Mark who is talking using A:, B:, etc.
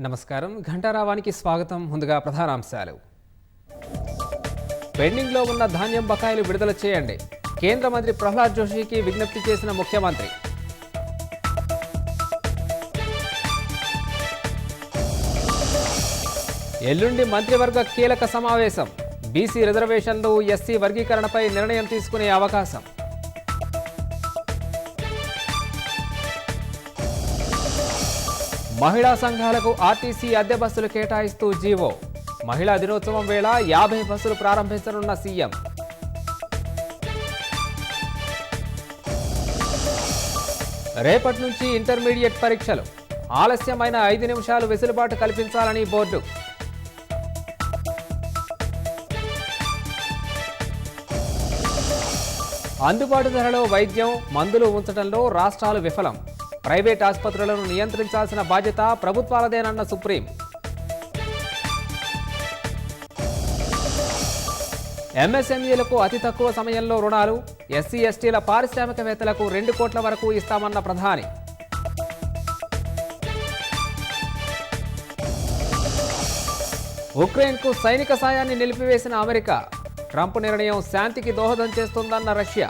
A: నమస్కారం. ఘంటారావానికి స్వాగతం. ముందుగా ప్రధానాంశాలు. పెండింగ్లో ఉన్న ధాన్యం బకాయిలు విడుదల చేయండి. కేంద్ర మంత్రి ప్రహ్లాద్ జోషికి విజ్ఞప్తి చేసిన ముఖ్యమంత్రి. ఎల్లుండి మంత్రివర్గ కీలక సమావేశం. బీసీ రిజర్వేషన్లు, ఎస్సీ వర్గీకరణపై నిర్ణయం తీసుకునే అవకాశం. మహిళా సంఘాలకు ఆర్టీసీ అద్దె బస్సులు కేటాయిస్తూ జీవో. మహిళా దినోత్సవం వేళ 50 బస్సులు ప్రారంభించనున్న సీఎం. రేపటి నుంచి ఇంటర్మీడియట్ పరీక్షలు. ఆలస్యమైన 5 నిమిషాలు వెసులుబాటు కల్పించాలని బోర్డు. అందుబాటు ధరలో వైద్యం, మందులు ఉంచడంలో రాష్ట్రాలు విఫలం. ప్రైవేట్ ఆసుపత్రులను నియంత్రించాల్సిన బాధ్యత ప్రభుత్వాలదేనన్న సుప్రీం. ఎంఎస్ఎంఈలకు అతి తక్కువ సమయంలో రుణాలు. ఎస్సీ ఎస్టీల పారిశ్రామికవేత్తలకు 2 కోట్ల వరకు ఇస్తామన్న ప్రధాని. ఉక్రెయిన్కు సైనిక సాయాన్ని నిలిపివేసిన అమెరికా. ట్రంప్ నిర్ణయం శాంతికి దోహదం చేస్తుందన్న రష్యా.